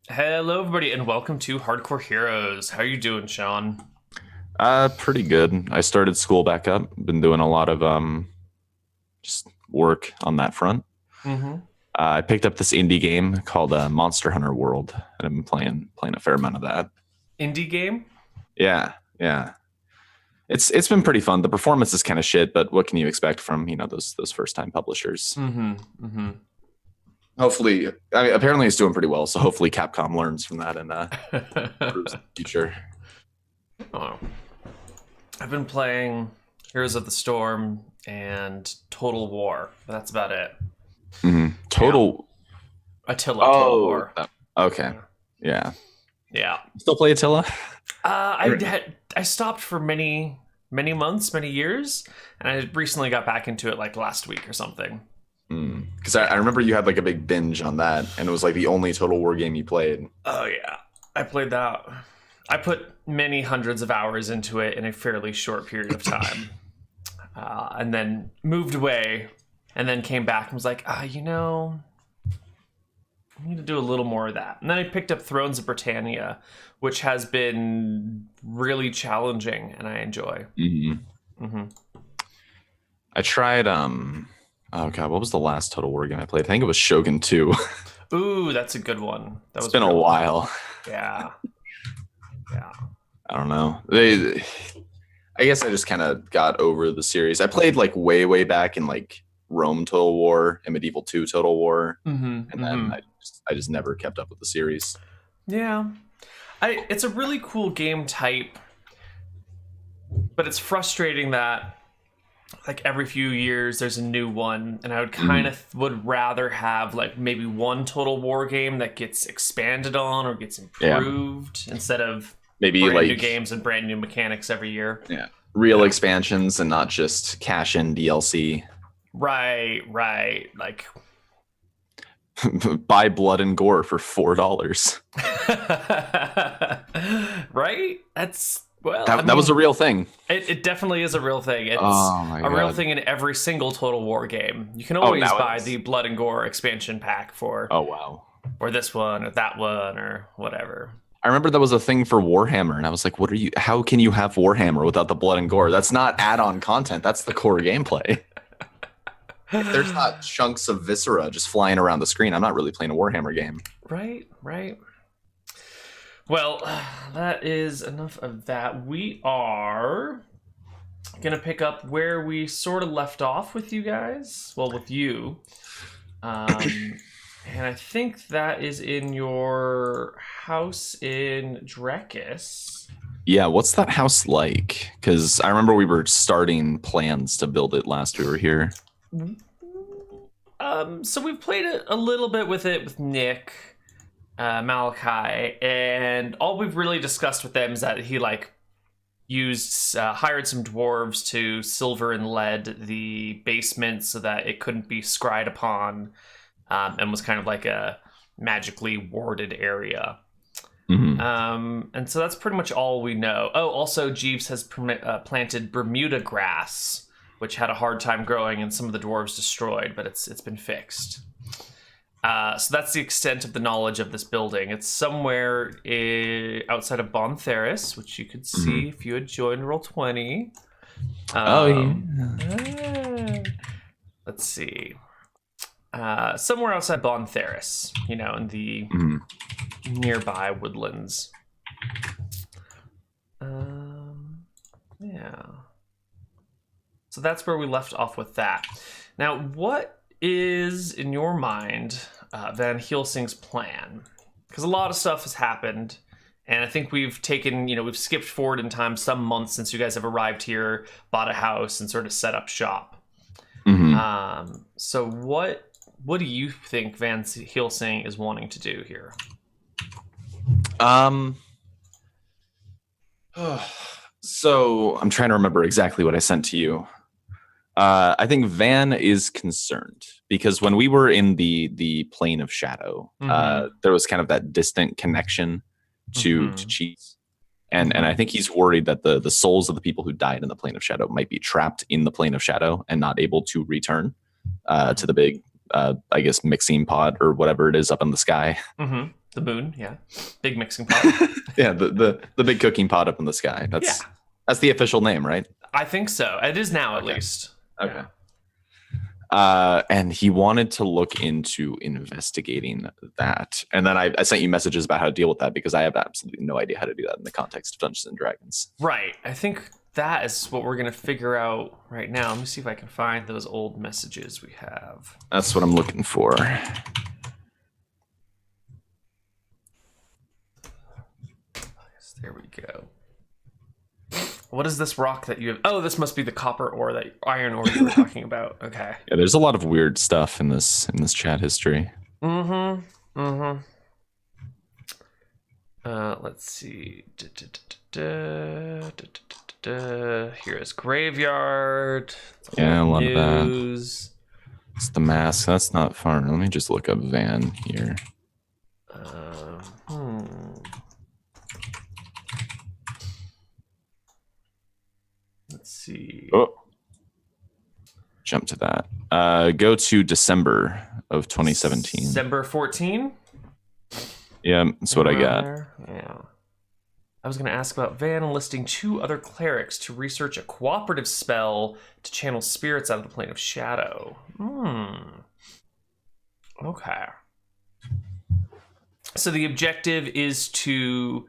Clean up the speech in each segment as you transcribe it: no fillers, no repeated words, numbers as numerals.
Hello, everybody, and welcome to Hardcore Heroes. How are you doing, Sean? Pretty good. I started school back up. Been doing a lot of just work on that front. Mm-hmm. I picked up this indie game called Monster Hunter World, and I've been playing a fair amount of that. Indie game? Yeah. It's been pretty fun. The performance is kind of shit, but what can you expect from those first time publishers? Mm-hmm. Mm-hmm. Hopefully, apparently it's doing pretty well. So hopefully Capcom learns from that and improves in the future. Oh. I've been playing Heroes of the Storm and Total War. But that's about it. Mm-hmm. Total Total War. Okay. Yeah. Yeah. Still play Attila? I stopped for many months, many years, and I recently got back into it like last week or something. Because I remember you had like a big binge on that, and it was like the only Total War game you played. Oh yeah, I played that. I put many hundreds of hours into it in a fairly short period of time, and then moved away, and then came back and was like, I need to do a little more of that. And then I picked up Thrones of Britannia, which has been really challenging, and I enjoy. Mm-hmm. Mm-hmm. I tried. Oh god, what was the last Total War game I played? I think it was Shogun 2. Ooh, that's a good one. It's been a while. Yeah. I don't know. I guess I just kind of got over the series. I played like way back in like Rome Total War and Medieval 2 Total War, and then I just never kept up with the series. Yeah, it's a really cool game type, but it's frustrating that like every few years there's a new one, and I would kind of would rather have like maybe one Total War game that gets expanded on or gets improved instead of maybe brand like new games and brand new mechanics every year. Yeah, real expansions and not just cash in DLC. Right. Like buy Blood and Gore for $4. right? That's that was a real thing. It definitely is a real thing. It's real thing in every single Total War game. You can always buy the Blood and Gore expansion pack for or this one or that one or whatever. I remember that was a thing for Warhammer, and I was like, how can you have Warhammer without the Blood and Gore? That's not add-on content. That's the core gameplay. If there's not chunks of viscera just flying around the screen, I'm not really playing a Warhammer game. Right. Well, that is enough of that. We are going to pick up where we sort of left off with you guys. Well, with you. And I think that is in your house in Drekis. Yeah, what's that house like? Because I remember we were starting plans to build it last we were here. So we've played a little bit with it with Nick, Malachi, and all we've really discussed with them is that he like hired some dwarves to silver and lead the basement so that it couldn't be scryed upon, and was kind of like a magically warded area. And so that's pretty much all we know. Oh, also Jeeves has planted Bermuda grass, which had a hard time growing and some of the dwarves destroyed, but it's been fixed. So that's the extent of the knowledge of this building. It's somewhere outside of Bontheris, which you could see if you had joined Roll20. Let's see. Somewhere outside Bontheris, in the nearby woodlands. Yeah. So that's where we left off with that. Now, what is, in your mind, Van Helsing's plan? Because a lot of stuff has happened, and I think we've we've skipped forward in time some months since you guys have arrived here, bought a house, and sort of set up shop. So what do you think Van Helsing is wanting to do here? So I'm trying to remember exactly what I sent to you. I think Van is concerned because when we were in the plane of shadow, there was kind of that distant connection to cheese. And I think he's worried that the souls of the people who died in the plane of shadow might be trapped in the plane of shadow and not able to return to the big, I guess, mixing pod or whatever it is up in the sky. The moon, yeah. Big mixing pot. Yeah, the big cooking pot up in the sky. That's the official name, right? I think so. It is now, at least. Okay. And he wanted to look into investigating that. And then I sent you messages about how to deal with that because I have absolutely no idea how to do that in the context of Dungeons and Dragons. Right. I think that is what we're going to figure out right now. Let me see if I can find those old messages we have. That's what I'm looking for. There we go. What is this rock that you have? Oh, this must be the copper ore, that iron ore you were talking about. Okay. Yeah, there's a lot of weird stuff in this chat history. Let's see. Here is graveyard. Yeah, a lot of that. News. It's the mask. That's not far. Let me just look up Van here. Let's see. Oh. Jump to that. Go to December of 2017. December 14? Yeah, that's what I got. Yeah. I was going to ask about Van enlisting 2 other clerics to research a cooperative spell to channel spirits out of the plane of shadow. Okay. So the objective is to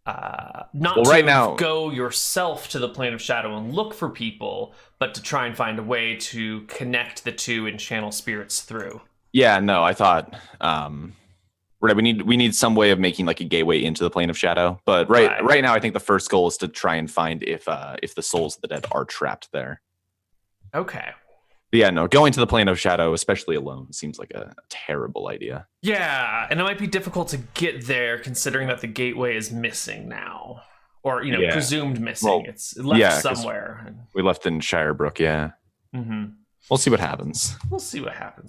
go yourself to the plane of shadow and look for people, but to try and find a way to connect the two and channel spirits through. Yeah, no, I thought right, we need some way of making like a gateway into the plane of shadow. But right now I think the first goal is to try and find if the souls of the dead are trapped there. Okay. But yeah, no, going to the plane of shadow, especially alone, seems like a terrible idea. Yeah, and it might be difficult to get there considering that the gateway is missing now. Or, presumed missing. Well, it's left somewhere. We left in Shirebrook, yeah. Mm-hmm. We'll see what happens.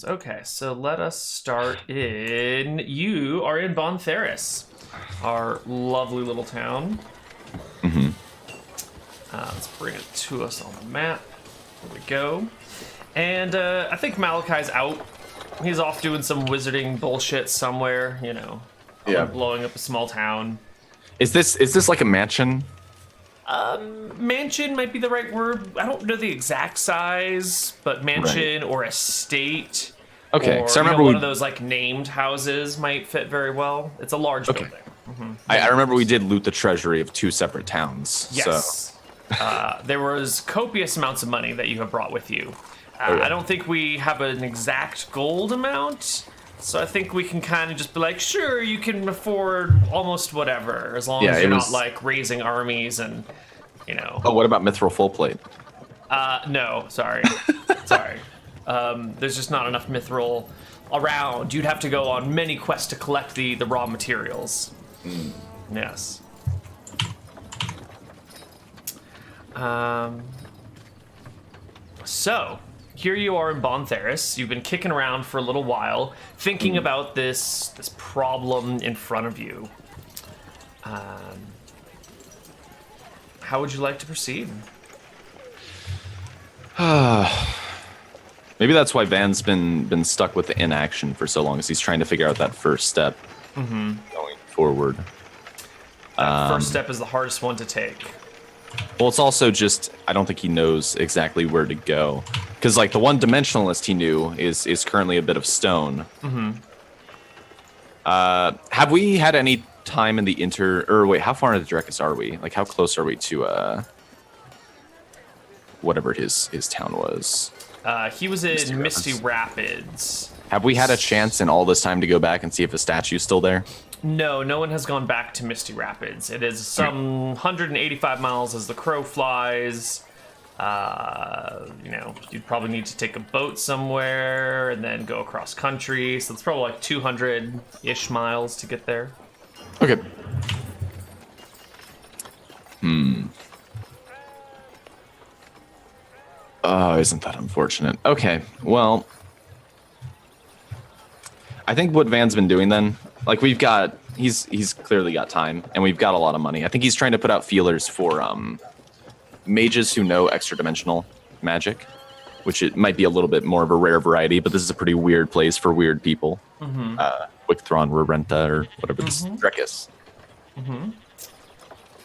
Okay, so let us start in... You are in Bontheris, our lovely little town. Mm-hmm. Let's bring it to us on the map. There we go. And I think Malachi's out. He's off doing some wizarding bullshit somewhere, blowing up a small town. Is this like a mansion? Mansion might be the right word. I don't know the exact size, but mansion or estate. Okay, or, so I remember one of those like named houses might fit very well. It's a large building. Mm-hmm. I remember we did loot the treasury of 2 separate towns. Yes. So. There was copious amounts of money that you have brought with you. I don't think we have an exact gold amount, so I think we can kind of just be like, sure, you can afford almost whatever, as long as you're not like raising armies and, Oh, what about Mithril full plate? No, sorry. There's just not enough Mithril around. You'd have to go on many quests to collect the raw materials. Yes. So, here you are in Bontheris. You've been kicking around for a little while, thinking about this problem in front of you. How would you like to proceed? Maybe that's why Van's been stuck with the inaction for so long, as he's trying to figure out that first step going forward. First step is the hardest one to take. Well, it's also just, I don't think he knows exactly where to go. Because, like, the one dimensionalist he knew is currently a bit of stone. Have we had any time in the how far into the Drekus are we? Like, how close are we to, whatever his town was? He was in Misty Rapids. Have we had a chance in all this time to go back and see if the statue's still there? No one has gone back to Misty Rapids. It is some 185 miles as the crow flies. You'd probably need to take a boat somewhere and then go across country. So it's probably like 200-ish miles to get there. Okay. Oh, isn't that unfortunate? Okay, well, I think what Van's been doing then, like he's clearly got time and we've got a lot of money. I think he's trying to put out feelers for mages who know extra dimensional magic, which it might be a little bit more of a rare variety, but this is a pretty weird place for weird people. Wicktron Rarenta or whatever this Drekis.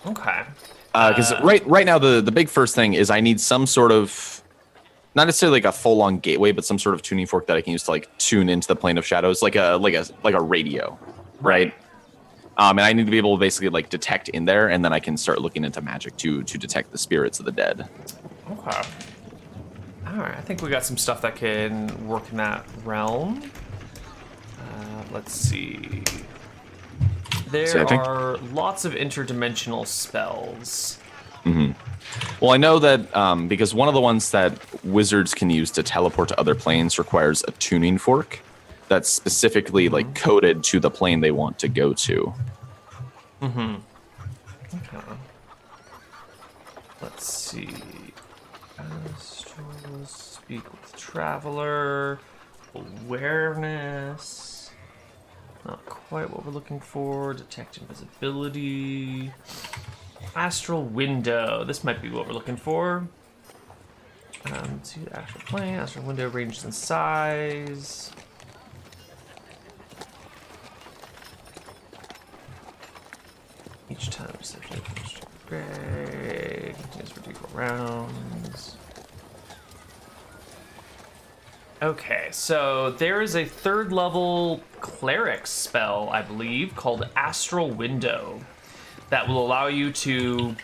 Okay. Because right now the big first thing is I need some sort of, not necessarily like a full on gateway, but some sort of tuning fork that I can use to like tune into the plane of shadows, like a radio, right? And I need to be able to basically like detect in there, and then I can start looking into magic to detect the spirits of the dead. Okay. All right. I think we got some stuff that can work in that realm. Let's see. There are lots of interdimensional spells. Well, I know that because one of the ones that wizards can use to teleport to other planes requires a tuning fork that's specifically like coded to the plane they want to go to. Okay. Let's see. Astral, speak with traveler, awareness. Not quite what we're looking for. Detect invisibility. Astral window. This might be what we're looking for. See the astral plane. Astral window ranges in size. Each time perception gray. Continues for deeper rounds. Okay, so there is a 3rd level cleric spell, I believe, called Astral Window that will allow you to,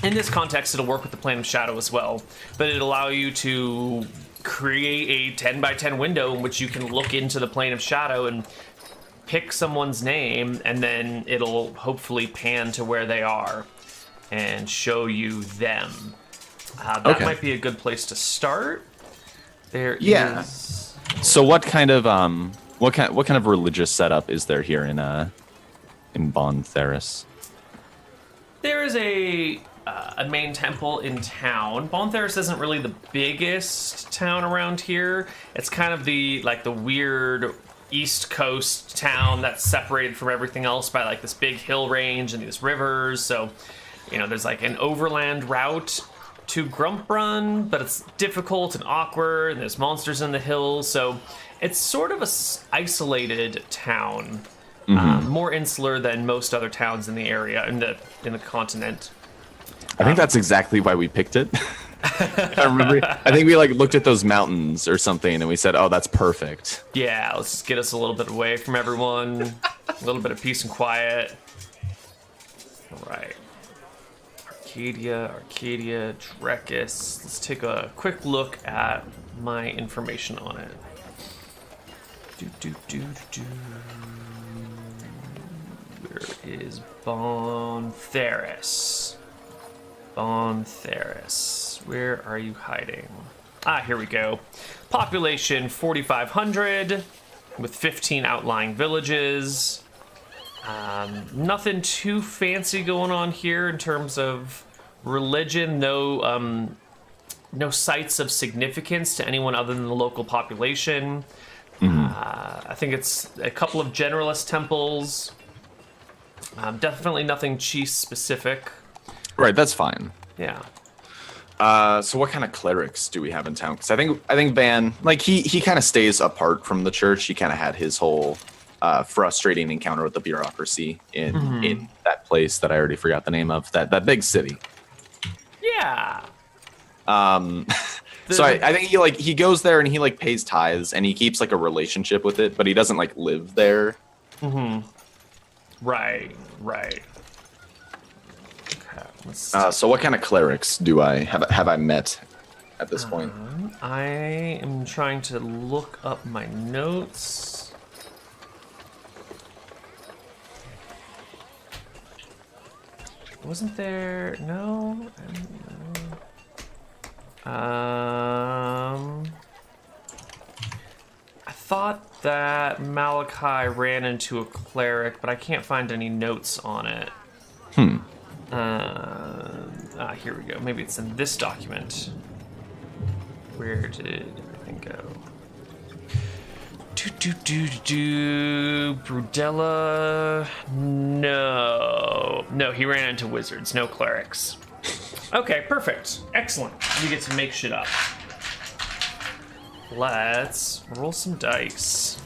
in this context, it'll work with the Plane of Shadow as well, but it'll allow you to create a 10 by 10 window in which you can look into the Plane of Shadow and pick someone's name, and then it'll hopefully pan to where they are and show you them. That might be a good place to start. There is. So what kind of religious setup is there here in Bond Theris? There is a main temple in town. Bond Theris isn't really the biggest town around here. It's kind of the weird East Coast town that's separated from everything else by like this big hill range and these rivers. So, there's like an overland route to Grumprun, but it's difficult and awkward, and there's monsters in the hills, so it's sort of a isolated town, more insular than most other towns in the area, in the continent. I think that's exactly why we picked it. I remember. I think we looked at those mountains or something, and we said, "Oh, that's perfect." Yeah, let's just get us a little bit away from everyone, a little bit of peace and quiet. All right. Arcadia, Drekis. Let's take a quick look at my information on it. Where is Bond Theris? Where are you hiding? Here we go. Population 4,500 with 15 outlying villages. Nothing too fancy going on here in terms of religion. No sites of significance to anyone other than the local population. I think it's a couple of generalist temples. Definitely nothing chief specific. Right, that's fine. Yeah. So what kind of clerics do we have in town? Because I think Van, he kind of stays apart from the church. He kind of had his whole frustrating encounter with the bureaucracy in that place that I already forgot the name of, that big city. Yeah. So I think he goes there and he pays tithes and he keeps a relationship with it, but he doesn't live there. Right. Okay, so what kind of clerics do I have I met at this point? I am trying to look up my notes. Wasn't there? No. I thought that Malachi ran into a cleric, but I can't find any notes on it. Here we go. Maybe it's in this document. Where did everything go? Brudella. No, he ran into wizards. No clerics. Okay, perfect. Excellent. You get to make shit up. Let's roll some dice.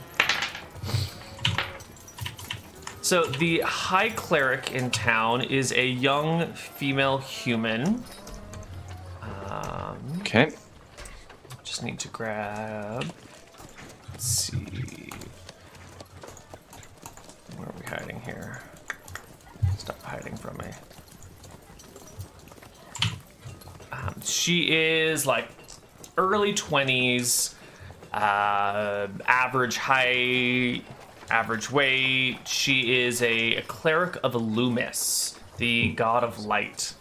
So the high cleric in town is a young female human. Okay. Just need to grab. Let's see. Where are we hiding here? Stop hiding from me. She is like early 20s, average height, average weight. She is a cleric of Loomis, the god of light.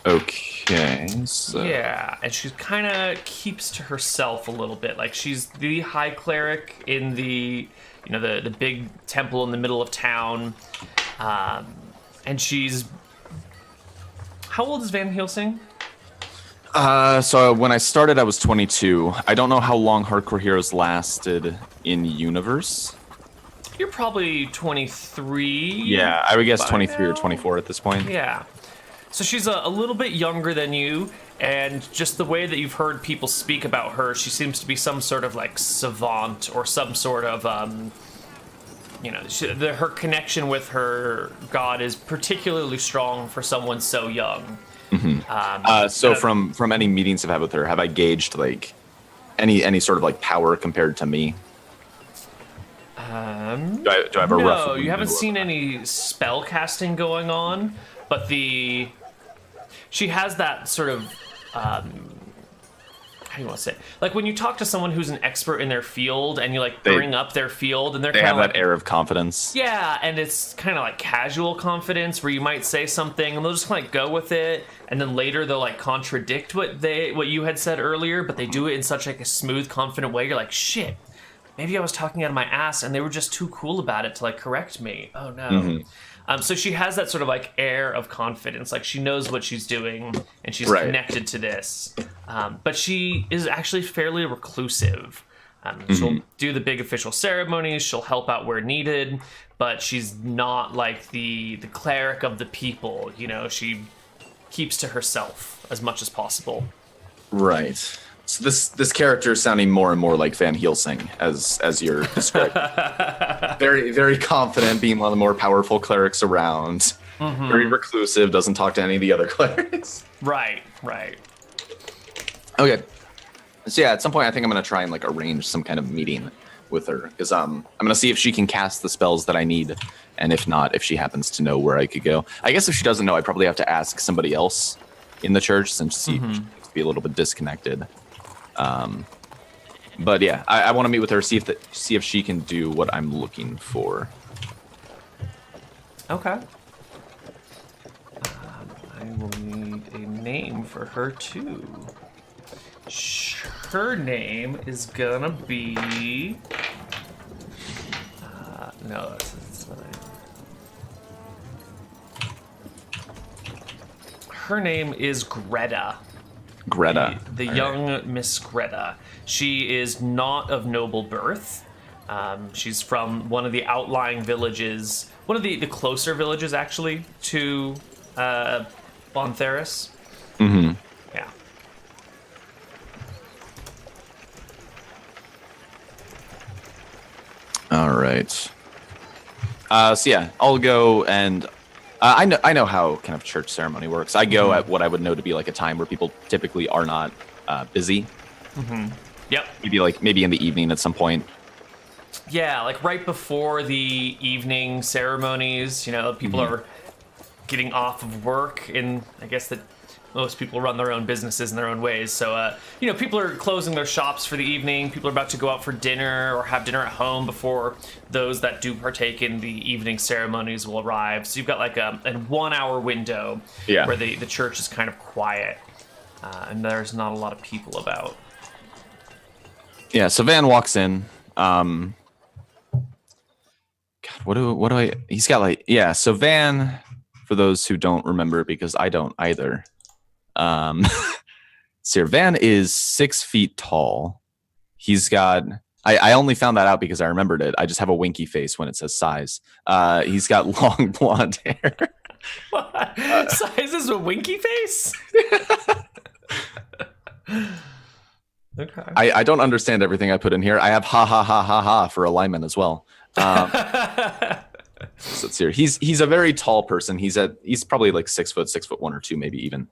Okay, so... Yeah, and she kind of keeps to herself a little bit. Like, she's the high cleric in the, the big temple in the middle of town. And she's... How old is Van Helsing? So when I started, I was 22. I don't know how long Hardcore Heroes lasted in universe. You're probably 23. Yeah, I would guess 23 now? or 24 at this point. Yeah. So she's a little bit younger than you, and just the way that you've heard people speak about her, she seems to be some sort of like savant or some sort of, her connection with her god is particularly strong for someone so young. Mm-hmm. So from any meetings I've had with her, have I gauged like any sort of like power compared to me? Do I have a rough? No, you haven't seen any spell casting going on, but she has that sort of how do you want to say it? Like when you talk to someone who's an expert in their field and you like bring up their field and they have like, that air of confidence. Yeah, and it's kind of like casual confidence where you might say something and they'll just kind of like go with it, and then later they'll like contradict what you had said earlier, but they do it in such like a smooth, confident way. You're like, shit, maybe I was talking out of my ass and they were just too cool about it to like correct me. Oh no. Mm-hmm. So she has that sort of like air of confidence, like she knows what she's doing and she's connected to this. But she is actually fairly reclusive. She'll do the big official ceremonies, she'll help out where needed, but she's not like the cleric of the people. She keeps to herself as much as possible. Right. So this character is sounding more and more like Van Helsing as you're describing. Very, very confident, being one of the more powerful clerics around. Mm-hmm. Very reclusive, doesn't talk to any of the other clerics. Right. Okay. So yeah, at some point I think I'm gonna try and like arrange some kind of meeting with her, because I'm gonna see if she can cast the spells that I need, and if not, if she happens to know where I could go. I guess if she doesn't know, I probably have to ask somebody else in the church, since she seems to be a little bit disconnected. But yeah, I want to meet with her, see if she can do what I'm looking for. Okay. I will need a name for her too. Her name is gonna be. No, that's what Her name is Greta. Greta. The young Miss Greta. She is not of noble birth. She's from one of the outlying villages, one of the closer villages, actually, to Bontheris. Mm-hmm. Yeah. All right. So yeah, I'll go and I know how kind of church ceremony works. I go at what I would know to be like a time where people typically are not busy. Mm-hmm. Yep. Maybe in the evening at some point. Yeah, like right before the evening ceremonies, people are getting off of work, and I guess that most people run their own businesses in their own ways. So, people are closing their shops for the evening. People are about to go out for dinner or have dinner at home before those that do partake in the evening ceremonies will arrive. So you've got like a 1 hour window where the church is kind of quiet, and there's not a lot of people about. Yeah, so Van walks in. God, what do I? He's got like So Van, for those who don't remember, because I don't either. So Van is 6 feet tall. He's got. I only found that out because I remembered it. I just have a winky face when it says size. He's got long blonde hair. What? Size is a winky face? Okay. I don't understand everything I put in here. I have ha ha ha ha ha for alignment as well. So let's see here. He's a very tall person. He's probably like 6 foot, 6'1" or 2, maybe even.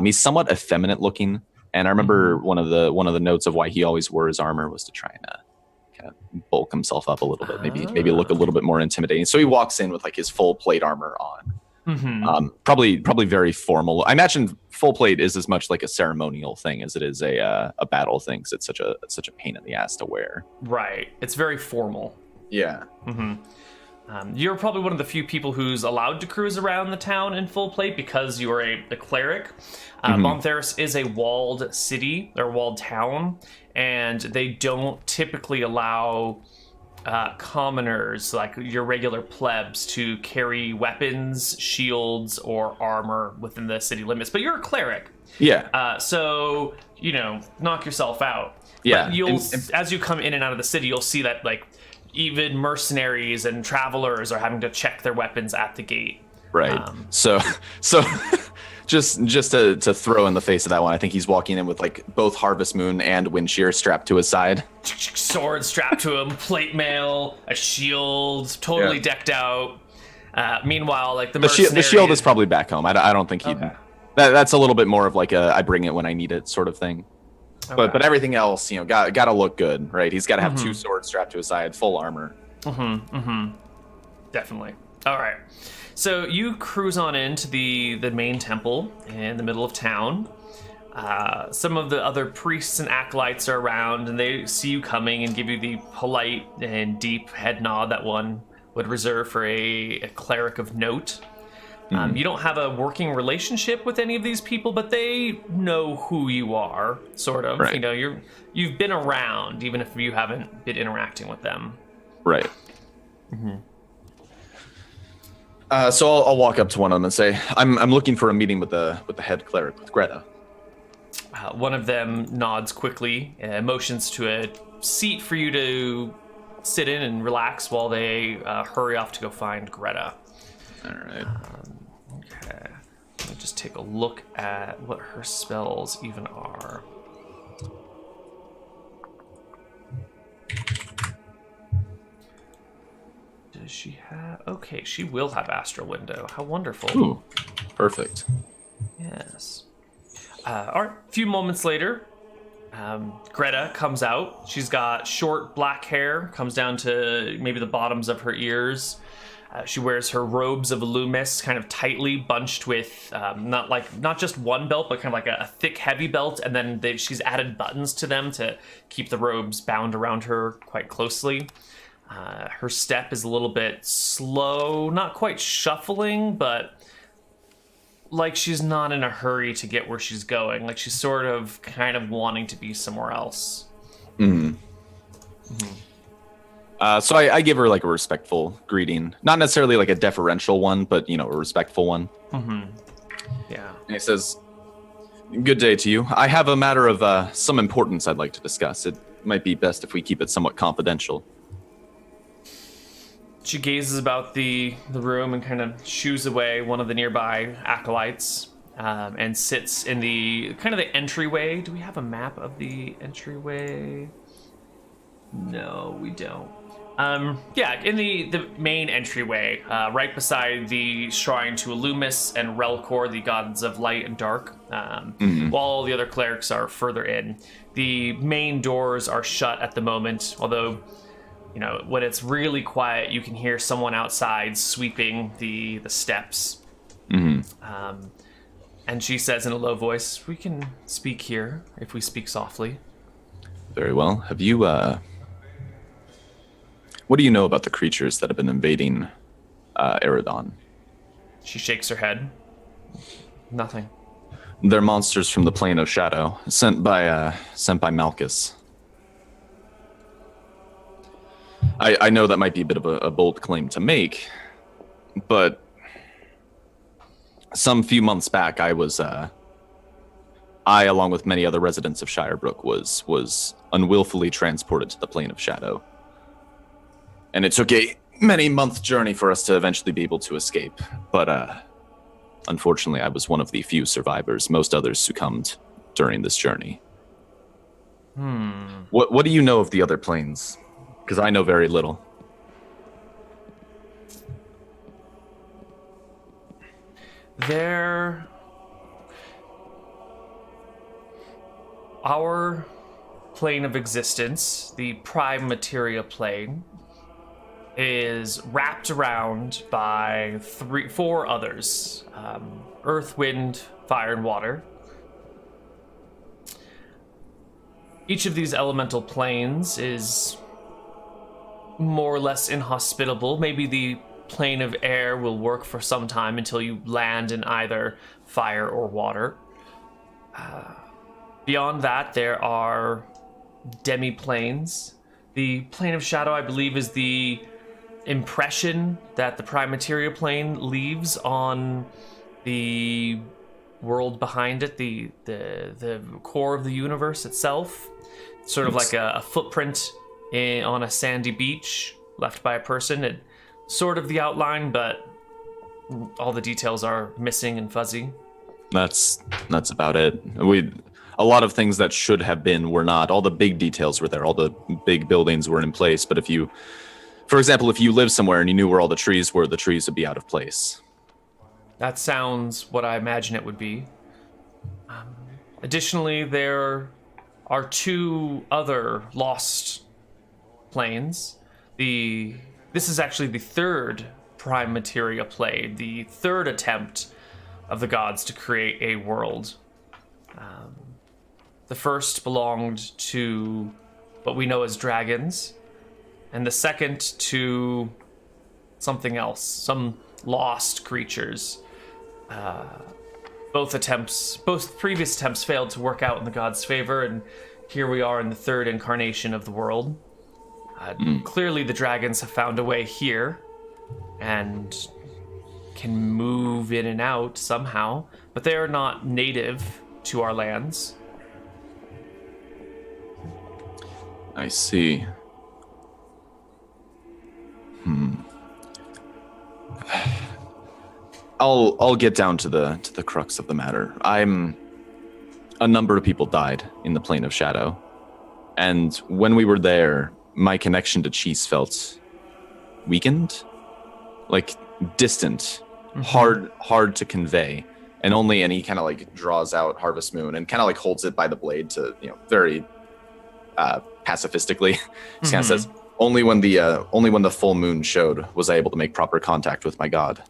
He's somewhat effeminate looking. And I remember one of the notes of why he always wore his armor was to try and kind of bulk himself up a little bit, maybe look a little bit more intimidating. So he walks in with like his full plate armor on. Probably very formal. I imagine full plate is as much like a ceremonial thing as it is a battle thing, because it's such a pain in the ass to wear. Right. It's very formal. Yeah. You're probably one of the few people who's allowed to cruise around the town in full plate because you're a cleric. Bontheris is a walled city, or walled town, and they don't typically allow commoners, like your regular plebs, to carry weapons, shields, or armor within the city limits. But you're a cleric. Yeah. So, knock yourself out. Yeah. But as you come in and out of the city, you'll see that, like, even mercenaries and travelers are having to check their weapons at the gate. Right. So just to throw in the face of that one, I think he's walking in with like both Harvest Moon and Wind Shear strapped to his side. Sword strapped to him, plate mail, a shield, totally decked out. Meanwhile, like the shield is probably back home. I don't think he'd. Okay. That's a little bit more of like a I bring it when I need it sort of thing. Okay. But everything else, got to look good, right? He's got to have 2 swords strapped to his side, full armor. Definitely. All right. So you cruise on into the main temple in the middle of town. Some of the other priests and acolytes are around, and they see you coming and give you the polite and deep head nod that one would reserve for a cleric of note. You don't have a working relationship with any of these people, but they know who you are, sort of. Right. You've been around, even if you haven't been interacting with them. Right. So I'll walk up to one of them and say, "I'm looking for a meeting with the head cleric, with Greta." One of them nods quickly, motions to a seat for you to sit in and relax while they hurry off to go find Greta. All right. Okay. Let me just take a look at what her spells even are. Does she have... Okay, she will have Astral Window. How wonderful. Ooh, perfect. Yes. All right, a few moments later, Greta comes out. She's got short black hair, comes down to maybe the bottoms of her ears. She wears her robes of Illumis kind of tightly bunched with not just one belt, but kind of like a thick, heavy belt. And then she's added buttons to them to keep the robes bound around her quite closely. Her step is a little bit slow, not quite shuffling, but like she's not in a hurry to get where she's going. Like she's sort of kind of wanting to be somewhere else. So I give her like a respectful greeting, not necessarily like a deferential one, but a respectful one. Yeah. And he says, "Good day to you. I have a matter of some importance I'd like to discuss. It might be best if we keep it somewhat confidential." She gazes about the room and kind of shoos away one of the nearby acolytes and sits in the kind of the entryway. Do we have a map of the entryway? No, we don't. In the main entryway, right beside the shrine to Illumis and Relcor, the gods of light and dark, while all the other clerics are further in. The main doors are shut at the moment, although, when it's really quiet, you can hear someone outside sweeping the steps. And she says in a low voice, "We can speak here if we speak softly." Very well. Have you, what do you know about the creatures that have been invading Eridon? She shakes her head. Nothing. They're monsters from the Plane of Shadow, sent by Malchus. I know that might be a bit of a bold claim to make, but some few months back, I, along with many other residents of Shirebrook, was unwillfully transported to the Plane of Shadow. And it took a many-month journey for us to eventually be able to escape. But unfortunately, I was one of the few survivors. Most others succumbed during this journey. Hmm. What do you know of the other planes? Because I know very little. Our plane of existence, the prime materia plane, is wrapped around by four others: earth, wind, fire, and water. Each of these elemental planes is more or less inhospitable. Maybe the plane of air will work for some time until you land in either fire or water. Beyond that, there are demi-planes. The plane of shadow, I believe, is the impression that the prime materia plane leaves on the world behind it, the core of the universe itself. Sort of like a footprint on a sandy beach left by a person. It sort of the outline, but all the details are missing and fuzzy. That's about it. A lot of things that should have been were not. All the big details were there. All the big buildings were in place. But for example, if you lived somewhere and you knew where all the trees were, the trees would be out of place. That sounds what I imagine it would be. Additionally, there are two other lost planes. This is actually the third prime materia plane, the third attempt of the gods to create a world. The first belonged to what we know as dragons, and the second to something else, some lost creatures. Both previous attempts failed to work out in the gods' favor, and here we are in the third incarnation of the world. Clearly the dragons have found a way here and can move in and out somehow, but they are not native to our lands. I see. I'll get down to the crux of the matter. A number of people died in the plane of shadow, and when we were there, my connection to Cheese felt weakened, like distant, hard to convey, and he kind of like draws out Harvest Moon and kind of like holds it by the blade to, very pacifistically. He kind of says, only when the full moon showed was I able to make proper contact with my god.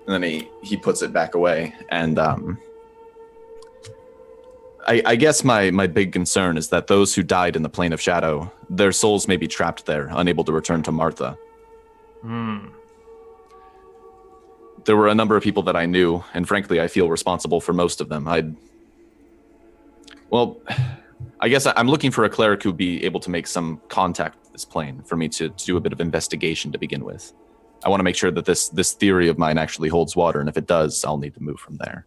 And then he puts it back away, and I guess my big concern is that those who died in the plane of shadow, their souls may be trapped there, unable to return to Martha. There were a number of people that I knew, and frankly, I feel responsible for most of them. I guess I'm looking for a cleric who'd be able to make some contact with this plane for me to do a bit of investigation to begin with. I want to make sure that this theory of mine actually holds water, and if it does, I'll need to move from there.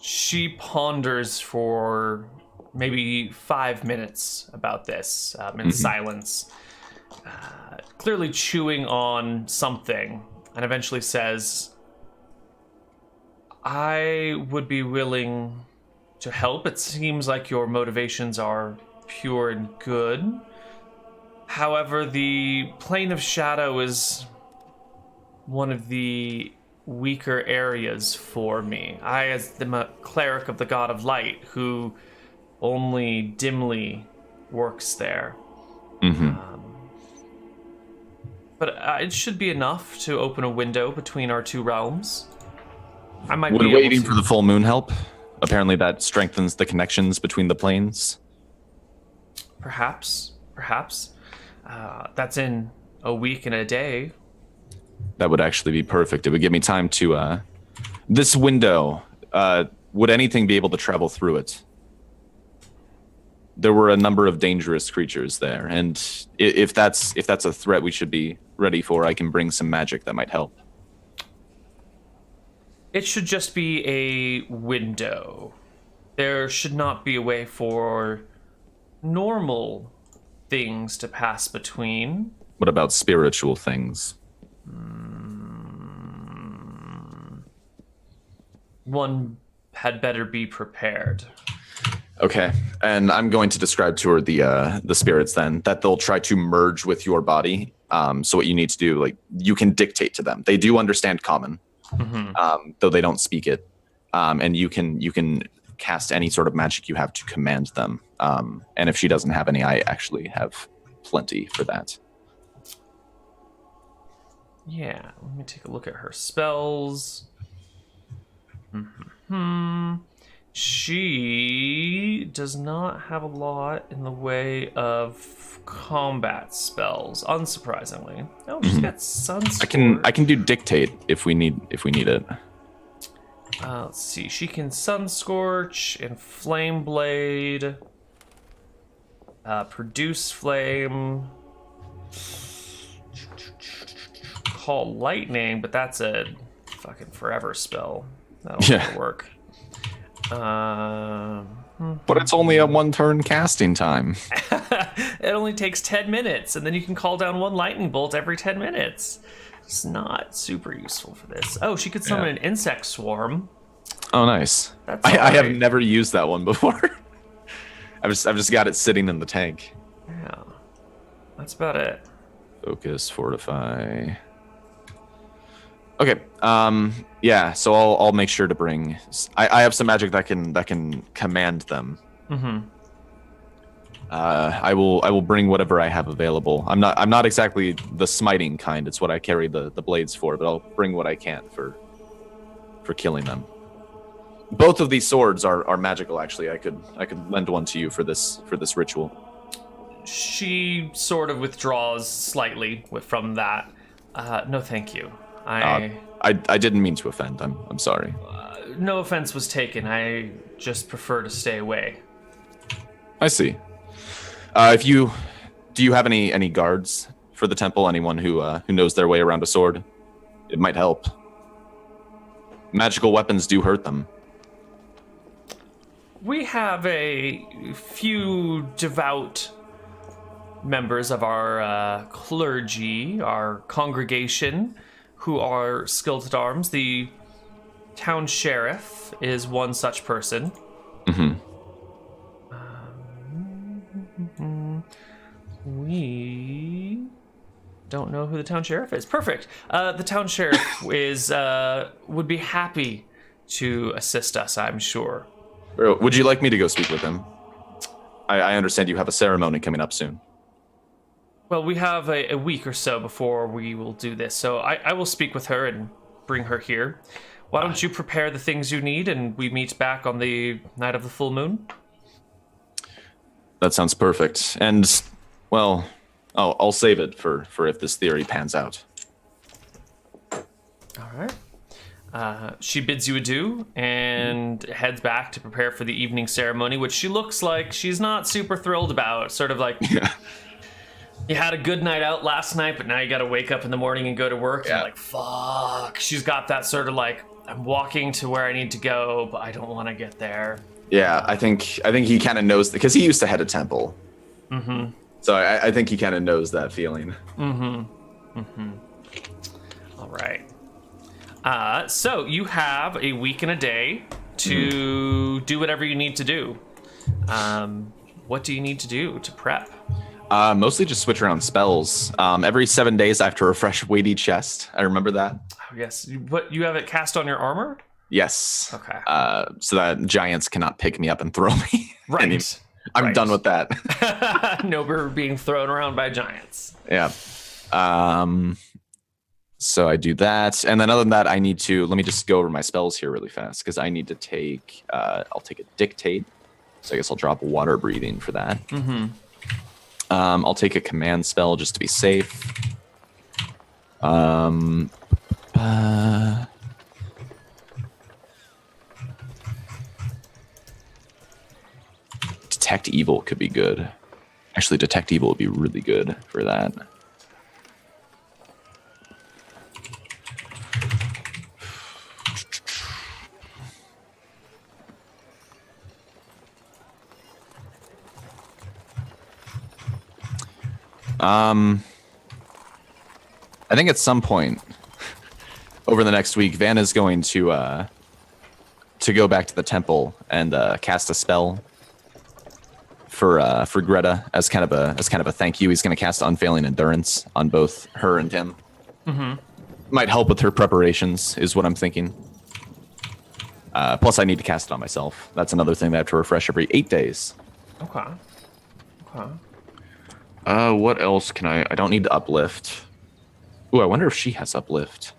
She ponders for maybe 5 minutes about this in silence, clearly chewing on something, and eventually says, I would be willing to help. It seems like your motivations are pure and good. However, the plane of shadow is one of the weaker areas for me. I, as am a cleric of the god of light, who only dimly works there. But it should be enough to open a window between our two realms. I might Would be waiting for the full moon help? Apparently that strengthens the connections between the planes. Perhaps. That's in a week and a day. That would actually be perfect. It would give me time to... this window, would anything be able to travel through it? There were a number of dangerous creatures there, and if that's a threat we should be ready for, I can bring some magic that might help. It should just be a window. There should not be a way for normal things to pass between. What about spiritual things? One had better be prepared. Okay, and I'm going to describe to her the spirits then, that they'll try to merge with your body So what you need to do, like, you can dictate to them. They do understand common, though they don't speak it. And you can cast any sort of magic you have to command them. And if she doesn't have any, I actually have plenty for that. Yeah, let me take a look at her spells. She does not have a lot in the way of combat spells, unsurprisingly. Oh, she's got Sunscorch. I can do dictate if we need it. Let's see. She can Sunscorch and Flame Blade, produce flame, call lightning, but that's a fucking forever spell. That'll never work. But it's only a 1-turn casting time. It only takes 10 minutes, and then you can call down 1 lightning bolt every 10 minutes. It's not super useful for this. Oh, she could summon an insect swarm. Oh, nice. I have never used that one before. I've just got it sitting in the tank. Yeah, that's about it. Focus, fortify. Okay. Yeah. So I'll make sure to bring. I have some magic that can command them. I will bring whatever I have available. I'm not exactly the smiting kind. It's what I carry the blades for. But I'll bring what I can for killing them. Both of these swords are magical. Actually, I could lend one to you for this ritual. She sort of withdraws slightly from that. No, thank you. I didn't mean to offend. I'm sorry. No offense was taken. I just prefer to stay away. I see. Do you have any guards for the temple? Anyone who knows their way around a sword? It might help. Magical weapons do hurt them. We have a few devout members of our clergy, our congregation, who are skilled at arms. The town sheriff is one such person. We don't know who the town sheriff is. Perfect. The town sheriff would be happy to assist us, I'm sure. Would you like me to go speak with him? I understand you have a ceremony coming up soon. Well, we have a week or so before we will do this, so I will speak with her and bring her here. Why don't you prepare the things you need, and we meet back on the night of the full moon? That sounds perfect. And, well, I'll save it for if this theory pans out. All right. She bids you adieu and heads back to prepare for the evening ceremony, which she looks like she's not super thrilled about. Sort of like, you had a good night out last night, but now you got to wake up in the morning and go to work. And you're like, fuck. She's got that sort of like, I'm walking to where I need to go, but I don't want to get there. Yeah, I think he kind of knows, because he used to head a temple. So I think he kind of knows that feeling. All right. So you have a week and a day to do whatever you need to do. What do you need to do to prep? Mostly just switch around spells. Every 7 days I have to refresh weighty chest. I remember that. Oh, yes. What, you have it cast on your armor? Yes. Okay. So that giants cannot pick me up and throw me. Right. I'm done with that. No, we're being thrown around by giants. Yeah. So I do that. And then other than that, I need to, let me just go over my spells here really fast, because I need to take, I'll take a dictate. So I guess I'll drop water breathing for that. I'll take a command spell just to be safe. Detect evil could be good. Actually, detect evil would be really good for that. I think at some point over the next week, Van is going to go back to the temple and cast a spell for Greta as kind of a thank you. He's going to cast Unfailing Endurance on both her and him. Might help with her preparations, is what I'm thinking. Plus, I need to cast it on myself. That's another thing that I have to refresh every 8 days. Okay. What else can I don't need to uplift. Ooh, I wonder if she has uplift.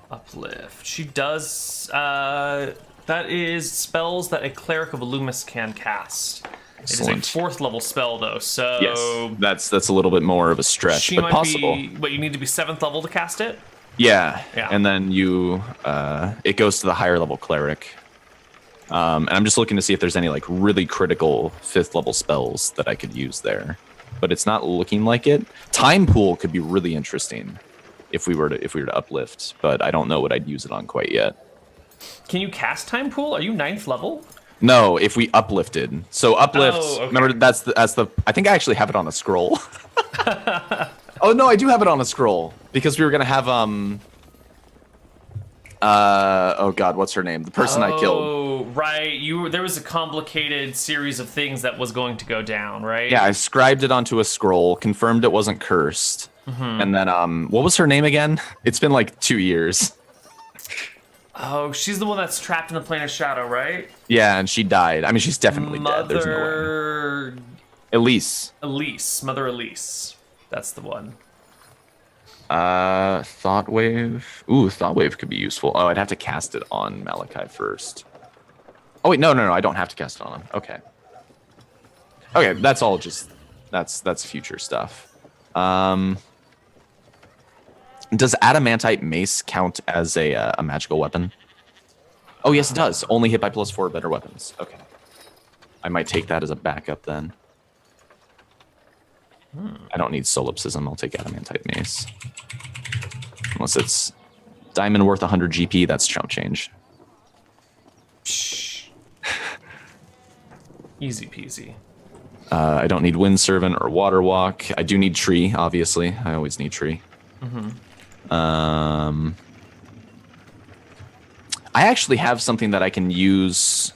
Uplift. She does. That is spells that a Cleric of Illumis can cast. Excellent. It is a 4th level spell, though, so... Yes, that's a little bit more of a stretch, she but might possible. But you need to be 7th level to cast it? Yeah, and then it goes to the higher level Cleric. And I'm just looking to see if there's any like really critical 5th level spells that I could use there. But it's not looking like it. Time Pool could be really interesting if we were to uplift, but I don't know what I'd use it on quite yet. Can you cast Time Pool? Are you 9th level? No, if we uplifted. So uplift. Oh, okay. Remember, that's the. I think I actually have it on a scroll. Oh no, I do have it on a scroll because we were gonna have oh god, what's her name? The person I killed. Oh right, there was a complicated series of things that was going to go down, right? Yeah, I scribed it onto a scroll, confirmed it wasn't cursed, and then what was her name again? It's been like 2 years. Oh, she's the one that's trapped in the plane of shadow, right? Yeah, and she died. I mean, she's definitely dead. There's no way. Elise. Mother Elise. That's the one. Thought Wave. Ooh, Thought Wave could be useful. Oh, I'd have to cast it on Malachi first. Oh wait, no, I don't have to cast it on him. Okay. Okay, that's all just that's future stuff. Does Adamantite Mace count as a magical weapon? Oh yes, it does. Only hit by +4 better weapons. Okay. I might take that as a backup then. I don't need Solipsism. I'll take Adamantite Mace. Unless it's diamond worth 100 GP, that's chump change. Easy peasy. I don't need Wind Servant or Water Walk. I do need Tree, obviously. I always need Tree. I actually have something that I can use.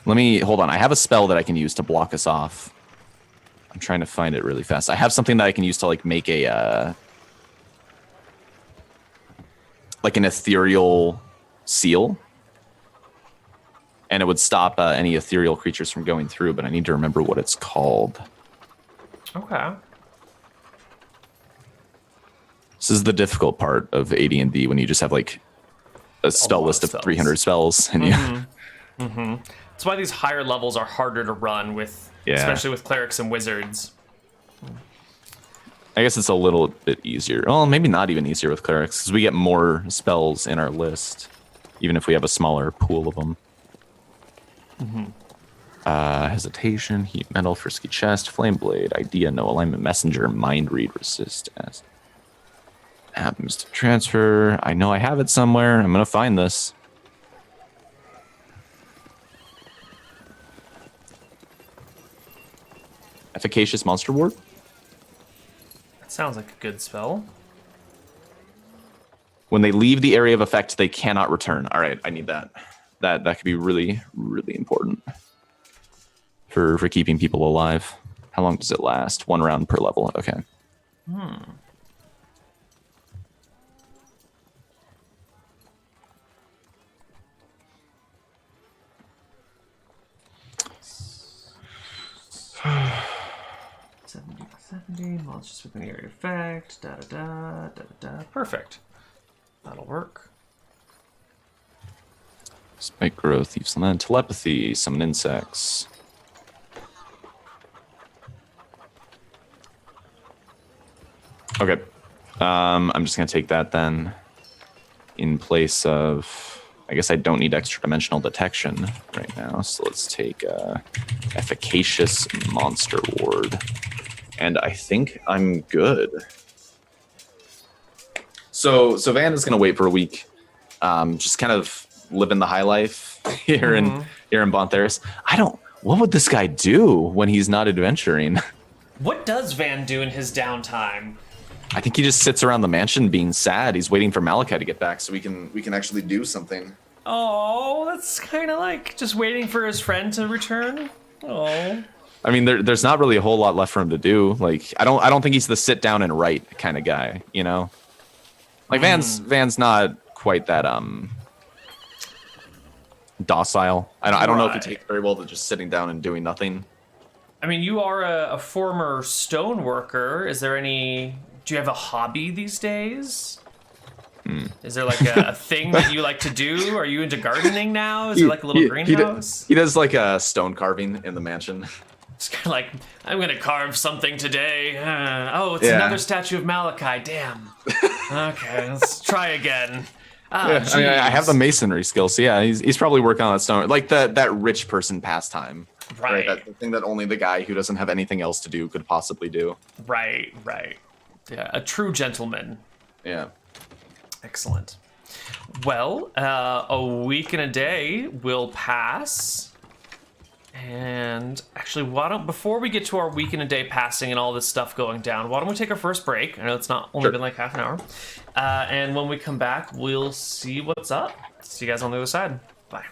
Hold on. I have a spell that I can use to block us off. I'm trying to find it really fast. I have something that I can use to like make a like an ethereal seal, and it would stop any ethereal creatures from going through. But I need to remember what it's called. Okay. This is the difficult part of AD&D when you just have like a spell list of 300 spells, and That's why these higher levels are harder to run with, especially with clerics and wizards. I guess it's a little bit easier. Well, maybe not even easier with clerics, because we get more spells in our list, even if we have a smaller pool of them. Hesitation, Heat Metal, Frisky Chest, Flame Blade, Idea, No Alignment, Messenger, Mind Read, Resist. Happens to transfer. I know I have it somewhere. I'm going to find this. Efficacious Monster Ward? That sounds like a good spell. When they leave the area of effect, they cannot return. All right, I need that. That could be really, really important for keeping people alive. How long does it last? 1 round per level. Okay. Monsters within the area of effect. Perfect. That'll work. Spike growth, Thieves Lament, telepathy, summon insects. Okay. I'm just gonna take that then in place of, I guess I don't need extra dimensional detection right now, so let's take efficacious monster ward. And I think I'm good. So Van is gonna wait for a week, just kind of living the high life here in Bontheris. What would this guy do when he's not adventuring? What does Van do in his downtime? I think he just sits around the mansion being sad. He's waiting for Malachi to get back so we can actually do something. Oh, that's kind of like just waiting for his friend to return. Oh. I mean, there's not really a whole lot left for him to do. Like, I don't think he's the sit down and write kind of guy, you know? Like Van's not quite that docile. I don't know if he takes very well to just sitting down and doing nothing. I mean, you are a former stone worker. Is there any? Do you have a hobby these days? Is there like a thing that you like to do? Are you into gardening now? Is there like a little greenhouse? He does like a stone carving in the mansion. It's kind of like, I'm going to carve something today. It's another statue of Malachi. Damn. Okay, let's try again. I mean, I have the masonry skills, so yeah, he's probably working on that stone. Like that rich person pastime. Right. That the thing that only the guy who doesn't have anything else to do could possibly do. Right. Yeah, a true gentleman. Yeah. Excellent. Well, a week and a day will pass. And actually, before we get to our week and a day passing and all this stuff going down, why don't we take our first break? I know it's not only been like half an hour. And when we come back, we'll see what's up. See you guys on the other side. Bye.